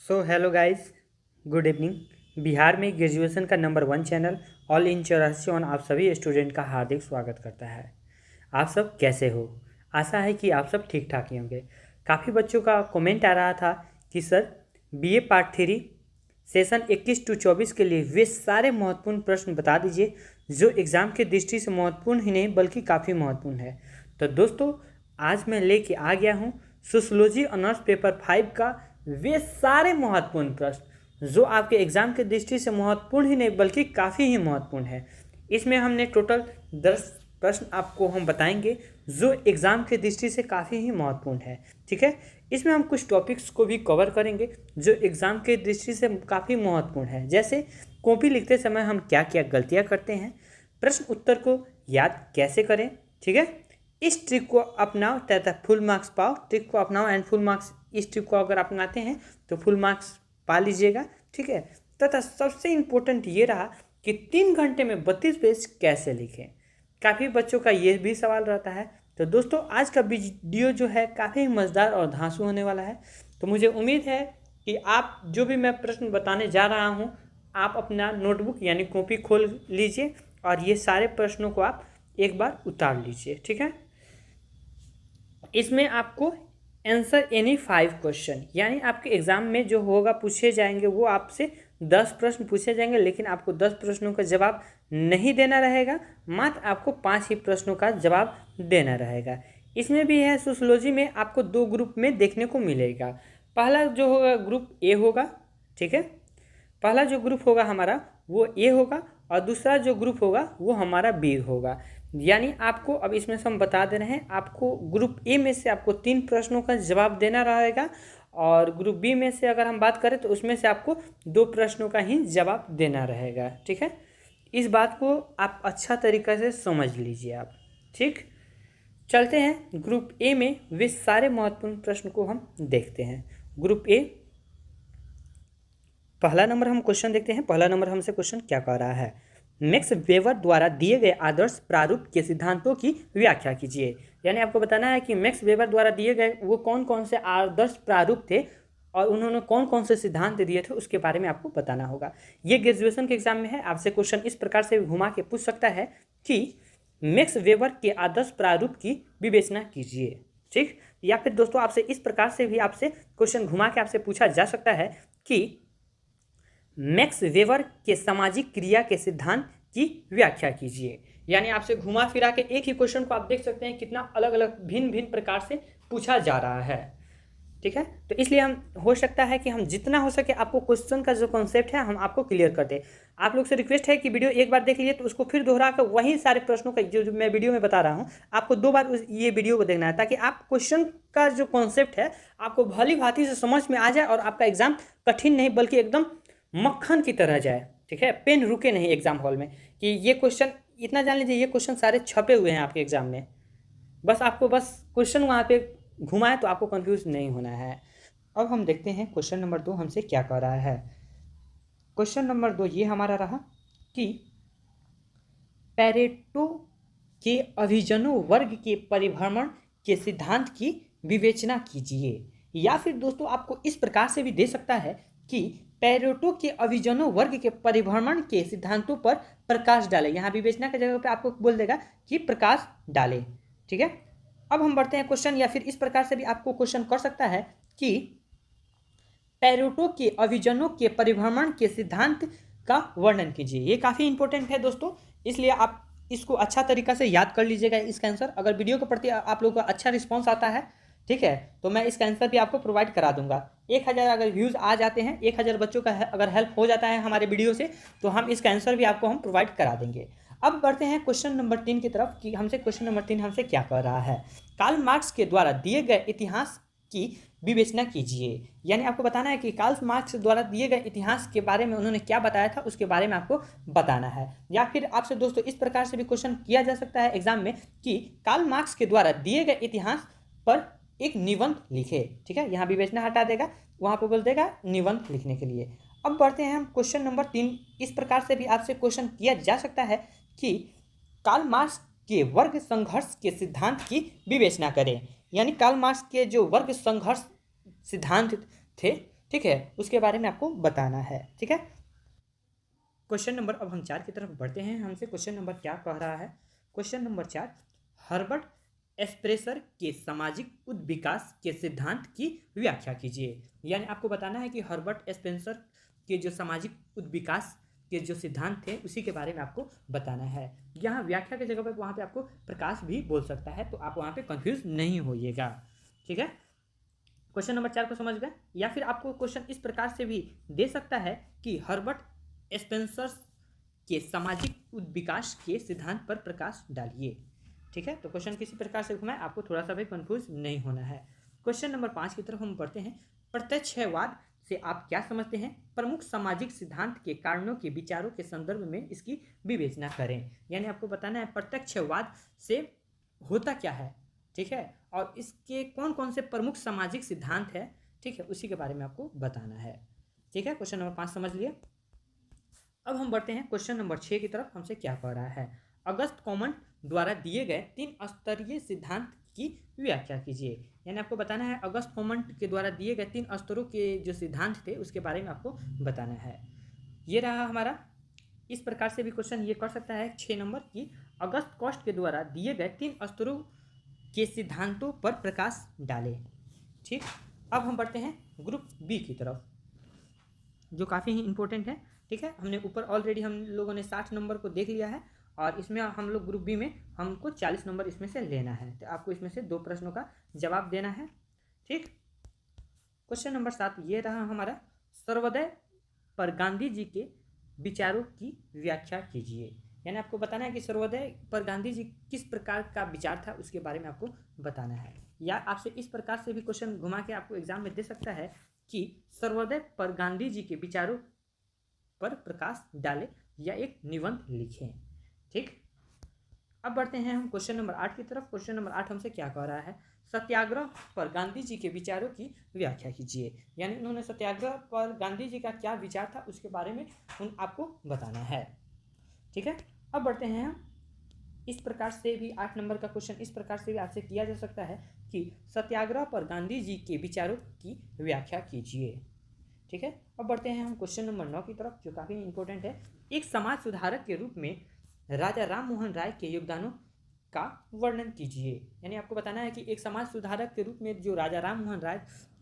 So hello guys, good evening. Bihar में graduation का number 1 channel all in 84 आप सभी स्टूडेंट का हार्दिक स्वागत करता है। आप सब कैसे हो? आशा है कि आप सब ठीक ठाक ही होंगे। काफ़ी बच्चों का कमेंट आ रहा था कि sir BA part 3 session 21 to 24 के लिए वे सारे महत्वपूर्ण प्रश्न बता दीजिए जो एग्ज़ाम की दृष्टि से महत्वपूर्ण ही नहीं बल्कि काफ़ी महत्वपूर्ण है। तो दोस्तों, आज मैं लेके आ गया हूँ सोशियोलॉजी ऑनर्स पेपर 5 का वे सारे महत्वपूर्ण प्रश्न जो आपके एग्ज़ाम की दृष्टि से महत्वपूर्ण ही नहीं बल्कि काफ़ी ही महत्वपूर्ण है। इसमें हमने टोटल 10 प्रश्न आपको हम बताएंगे जो एग्ज़ाम की दृष्टि से काफ़ी ही महत्वपूर्ण है। ठीक है, इसमें हम कुछ टॉपिक्स को भी कवर करेंगे जो एग्ज़ाम की दृष्टि से काफ़ी महत्वपूर्ण है, जैसे कॉपी लिखते समय हम क्या क्या गलतियाँ करते हैं, प्रश्न उत्तर को याद कैसे करें। ठीक है, इस ट्रिक को अपनाओ तथा फुल मार्क्स पाओ। ट्रिक को अपनाओ एंड फुल मार्क्स, इस ट्रिक को अगर अपनाते हैं तो फुल मार्क्स पा लीजिएगा। ठीक है, तथा सबसे इम्पोर्टेंट ये रहा कि 3 घंटे में 32 पेज कैसे लिखें। काफ़ी बच्चों का ये भी सवाल रहता है। तो दोस्तों, आज का वीडियो जो है काफ़ी मज़ेदार और धांसू होने वाला है। तो मुझे उम्मीद है कि आप जो भी मैं प्रश्न बताने जा रहा हूँ, आप अपना नोटबुक यानी कॉपी खोल लीजिए और ये सारे प्रश्नों को आप एक बार उतार लीजिए। ठीक है, इसमें आपको आंसर एनी 5 क्वेश्चन, यानी आपके एग्ज़ाम में जो होगा पूछे जाएंगे वो आपसे 10 प्रश्न पूछे जाएंगे, लेकिन आपको 10 प्रश्नों का जवाब नहीं देना रहेगा, मात्र आपको 5 ही प्रश्नों का जवाब देना रहेगा। इसमें भी है सोशियोलॉजी में आपको 2 ग्रुप में देखने को मिलेगा। पहला जो होगा ग्रुप ए होगा। ठीक है, पहला जो ग्रुप होगा हमारा वो ए होगा और दूसरा जो ग्रुप होगा वो हमारा बी होगा। यानी आपको अब इसमें से हम बता दे रहे हैं, आपको ग्रुप ए में से आपको 3 प्रश्नों का जवाब देना रहेगा और ग्रुप बी में से अगर हम बात करें तो उसमें से आपको 2 प्रश्नों का ही जवाब देना रहेगा। ठीक है, इस बात को आप अच्छा तरीक़ा से समझ लीजिए आप। ठीक, चलते हैं ग्रुप ए में वे सारे महत्वपूर्ण प्रश्न को हम देखते हैं। ग्रुप ए, पहला नंबर हम क्वेश्चन देखते हैं। पहला नंबर हमसे क्वेश्चन क्या कह रहा है, मैक्स वेबर द्वारा दिए गए आदर्श प्रारूप के सिद्धांतों की व्याख्या कीजिए। यानी आपको बताना है कि मैक्स वेबर द्वारा दिए गए वो कौन कौन से आदर्श प्रारूप थे और उन्होंने कौन कौन से सिद्धांत दिए थे उसके बारे में आपको बताना होगा। ये ग्रेजुएशन के एग्जाम में है, आपसे क्वेश्चन इस प्रकार से घुमा के पूछ सकता है कि मैक्स वेबर के आदर्श प्रारूप की विवेचना कीजिए। ठीक, या फिर दोस्तों आपसे इस प्रकार से भी आपसे क्वेश्चन घुमा के आपसे पूछा जा सकता है कि मैक्स वेबर के सामाजिक क्रिया के सिद्धांत की व्याख्या कीजिए। यानी आपसे घुमा फिरा के एक ही क्वेश्चन को आप देख सकते हैं कितना अलग अलग भिन्न भिन्न प्रकार से पूछा जा रहा है। ठीक है, तो इसलिए हम हो सकता है कि हम जितना हो सके आपको क्वेश्चन का जो कॉन्सेप्ट है हम आपको क्लियर कर दें। आप लोग से रिक्वेस्ट है कि वीडियो एक बार देख लिए तो उसको फिर दोहरा कर वही सारे प्रश्नों का जो मैं वीडियो में बता रहा हूँ आपको 2 बार ये वीडियो को देखना है, ताकि आप क्वेश्चन का जो कॉन्सेप्ट है आपको भली भांति से समझ में आ जाए और आपका एग्जाम कठिन नहीं बल्कि एकदम मक्खन की तरह जाए। ठीक है, पेन रुके नहीं एग्जाम हॉल में कि ये क्वेश्चन, इतना जान लीजिए ये क्वेश्चन सारे छपे हुए हैं आपके एग्जाम में, बस आपको बस क्वेश्चन वहाँ पे घुमाए तो आपको कंफ्यूज नहीं होना है। अब हम देखते हैं क्वेश्चन नंबर 2 हमसे क्या कह रहा है। क्वेश्चन नंबर 2 ये हमारा रहा कि पेरेटो के अभिजनों वर्ग के परिभ्रमण के सिद्धांत की विवेचना कीजिए। या फिर दोस्तों आपको इस प्रकार से भी दे सकता है कि पेरेटो के अभिजनों वर्ग के परिभ्रमण के सिद्धांतों पर प्रकाश डाले। यहाँ विवेचना की जगह पे आपको बोल देगा कि प्रकाश डाले। ठीक है, अब हम बढ़ते हैं क्वेश्चन, या फिर इस प्रकार से भी आपको क्वेश्चन कर सकता है कि पेरेटो के अभिजनों के परिभ्रमण के सिद्धांत का वर्णन कीजिए। ये काफ़ी इंपॉर्टेंट है दोस्तों, इसलिए आप इसको अच्छा तरीका से याद कर लीजिएगा इसका आंसर। अगर वीडियो के प्रति आप लोगों का अच्छा रिस्पॉन्स आता है, ठीक है, तो मैं इसका आंसर भी आपको प्रोवाइड करा दूंगा। 1000 अगर व्यूज़ आ जाते हैं, 1000 बच्चों का अगर हेल्प हो जाता है हमारे वीडियो से, तो हम इसका आंसर भी आपको हम प्रोवाइड करा देंगे। अब बढ़ते हैं क्वेश्चन नंबर 3 की तरफ कि हमसे क्वेश्चन नंबर 3 हमसे क्या कह रहा है। कार्ल मार्क्स के द्वारा दिए गए इतिहास की विवेचना कीजिए। यानी आपको बताना है कि कार्ल मार्क्स द्वारा दिए गए इतिहास के बारे में उन्होंने क्या बताया था उसके बारे में आपको बताना है। या फिर आपसे दोस्तों इस प्रकार से भी क्वेश्चन किया जा सकता है एग्जाम में कि कार्ल मार्क्स के द्वारा दिए गए इतिहास पर एक निबंध लिखे। ठीक है, यहाँ विवेचना हटा देगा, वहाँ पर बोल देगा निबंध लिखने के लिए। अब बढ़ते हैं हम क्वेश्चन नंबर 3। इस प्रकार से भी आपसे क्वेश्चन किया जा सकता है कि कार्ल मार्क्स के वर्ग संघर्ष के सिद्धांत की विवेचना करें। यानी कार्ल मार्क्स के जो वर्ग संघर्ष सिद्धांत थे ठीक है, उसके बारे में आपको बताना है। ठीक है, क्वेश्चन नंबर, अब हम 4 की तरफ बढ़ते हैं। हमसे क्वेश्चन नंबर क्या कह रहा है? क्वेश्चन नंबर 4, हर्बर्ट स्प्रेसर के सामाजिक उद्विकास के सिद्धांत की व्याख्या कीजिए। यानी आपको बताना है कि हर्बर्ट स्पेंसर के जो सामाजिक उद्विकास के जो सिद्धांत थे उसी के बारे में आपको बताना है। यहाँ व्याख्या की जगह पर वहाँ पे आपको प्रकाश भी बोल सकता है, तो आप वहाँ पे कंफ्यूज नहीं होइएगा। ठीक है, क्वेश्चन नंबर 4 को समझ गए? या फिर आपको क्वेश्चन इस प्रकार से भी दे सकता है कि हर्बर्ट स्पेंसर के सामाजिक उद्विकास के सिद्धांत पर प्रकाश डालिए। ठीक है, तो क्वेश्चन किसी प्रकार से घुमाए, आपको थोड़ा सा भी कंफ्यूज नहीं होना है। क्वेश्चन नंबर 5 की तरफ हम बढ़ते हैं। प्रत्यक्षवाद से आप क्या समझते हैं? प्रमुख सामाजिक सिद्धांत के कारणों के विचारों के संदर्भ में इसकी विवेचना करें। यानी आपको बताना है प्रत्यक्षवाद से होता क्या है, ठीक है, और इसके कौन कौन से प्रमुख सामाजिक सिद्धांत है, ठीक है, उसी के बारे में आपको बताना है। ठीक है, क्वेश्चन नंबर 5 समझ लिए। अब हम बढ़ते हैं क्वेश्चन नंबर 6 की तरफ। हमसे क्या कह रहा है? अगस्त कॉमन द्वारा दिए गए 3 स्तरीय सिद्धांत की व्याख्या कीजिए। यानी आपको बताना है अगस्त कॉमन के द्वारा दिए गए 3 स्तरों के जो सिद्धांत थे उसके बारे में आपको बताना है। ये रहा हमारा। इस प्रकार से भी क्वेश्चन ये कर सकता है 6 नंबर की अगस्त कॉस्ट के द्वारा दिए गए 3 स्तरों के सिद्धांतों पर प्रकाश डालें। ठीक, अब हम बढ़ते हैं ग्रुप बी की तरफ, जो काफ़ी ही इंपॉर्टेंट है। ठीक है, हमने ऊपर ऑलरेडी हम लोगों ने 60 नंबर को देख लिया है और इसमें हम लोग ग्रुप बी में हमको 40 नंबर इसमें से लेना है, तो आपको इसमें से 2 प्रश्नों का जवाब देना है। ठीक, क्वेश्चन नंबर 7 ये रहा हमारा। सर्वोदय पर गांधी जी के विचारों की व्याख्या कीजिए। यानी आपको बताना है कि सर्वोदय पर गांधी जी किस प्रकार का विचार था उसके बारे में आपको बताना है। या आपसे इस प्रकार से भी क्वेश्चन घुमा के आपको एग्जाम में दे सकता है कि सर्वोदय पर गांधी जी के विचारों पर प्रकाश डालें या एक निबंध लिखें। ठीक, अब बढ़ते हैं हम क्वेश्चन नंबर 8 की तरफ। क्वेश्चन नंबर 8 हमसे क्या कह रहा है? सत्याग्रह पर गांधी जी के विचारों की व्याख्या कीजिए। यानी उन्होंने सत्याग्रह पर गांधी जी का क्या विचार था उसके बारे में आपको बताना है। ठीक है, अब बढ़ते हैं हम। इस प्रकार से भी 8 नंबर का क्वेश्चन इस प्रकार से भी आपसे किया जा सकता है कि सत्याग्रह पर गांधी जी के विचारों की व्याख्या कीजिए। ठीक है, अब बढ़ते हैं हम क्वेश्चन नंबर 9 की तरफ, जो काफ़ी इंपॉर्टेंट है। एक समाज सुधारक के रूप में राजा राम मोहन राय के योगदानों का वर्णन कीजिए। यानी आपको बताना है कि एक समाज सुधारक के रूप में जो राजा राम मोहन राय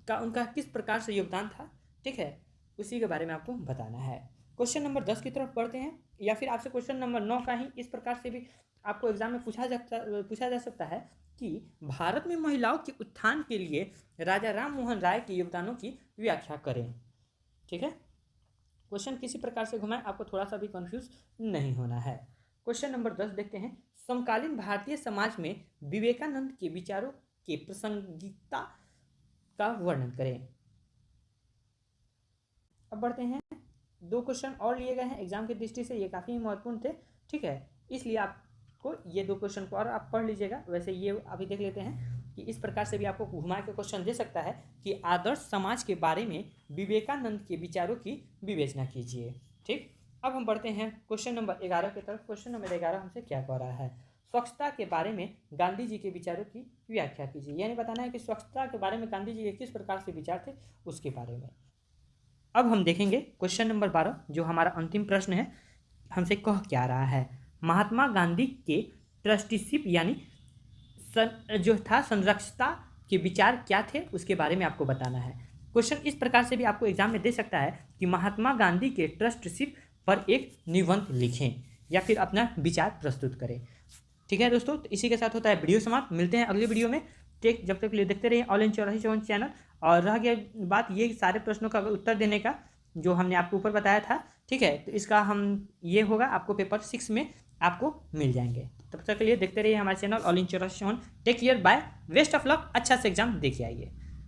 का उनका किस प्रकार से योगदान था, ठीक है, उसी के बारे में आपको बताना है। क्वेश्चन नंबर 10 की तरफ बढ़ते हैं। या फिर आपसे क्वेश्चन नंबर 9 का ही इस प्रकार से भी आपको एग्जाम में पूछा जा सकता है कि भारत में महिलाओं के उत्थान के लिए राजा राम मोहन राय के योगदानों की व्याख्या करें। ठीक है, क्वेश्चन किसी प्रकार से घुमाए, आपको थोड़ा सा भी कंफ्यूज नहीं होना है। क्वेश्चन नंबर 10 देखते हैं। समकालीन भारतीय समाज में विवेकानंद के विचारों के प्रासंगिकता का वर्णन करें। अब बढ़ते हैं, 2 क्वेश्चन और लिए गए हैं एग्जाम की दृष्टि से, ये काफ़ी महत्वपूर्ण थे। ठीक है, इसलिए आपको ये 2 क्वेश्चन को और आप पढ़ लीजिएगा। वैसे ये अभी देख लेते हैं कि इस प्रकार से भी आपको घुमा के क्वेश्चन दे सकता है कि आदर्श समाज के बारे में विवेकानंद के विचारों की विवेचना कीजिए। ठीक, अब हम बढ़ते हैं क्वेश्चन नंबर 11 की तरफ। क्वेश्चन नंबर 11 हमसे क्या कह रहा है? स्वच्छता के बारे में गांधी जी के विचारों की व्याख्या कीजिए। यानी बताना है कि स्वच्छता के बारे में गांधी जी के किस प्रकार से विचार थे उसके बारे में। अब हम देखेंगे क्वेश्चन नंबर 12, जो हमारा अंतिम प्रश्न है। हमसे कह क्या रहा है? महात्मा गांधी के ट्रस्टीशिप यानी जो था संरक्षता के विचार क्या थे उसके बारे में आपको बताना है। क्वेश्चन इस प्रकार से भी आपको एग्जाम में दे सकता है कि महात्मा गांधी के ट्रस्टीशिप पर एक निबंध लिखें या फिर अपना विचार प्रस्तुत करें। ठीक है दोस्तों, तो इसी के साथ होता है वीडियो समाप्त। मिलते हैं अगली वीडियो में। टेक जब तक के लिए देखते रहिए ऑल इन 84 चैनल। और रह गया बात ये सारे प्रश्नों का उत्तर देने का जो हमने आपको ऊपर बताया था, ठीक है, तो इसका हम ये होगा आपको पेपर 6 में आपको मिल जाएंगे। तब तक के लिए देखते रहिए हमारे channel all in 84। Take care, bye, best of luck, अच्छा से एग्जाम देखिए आइए।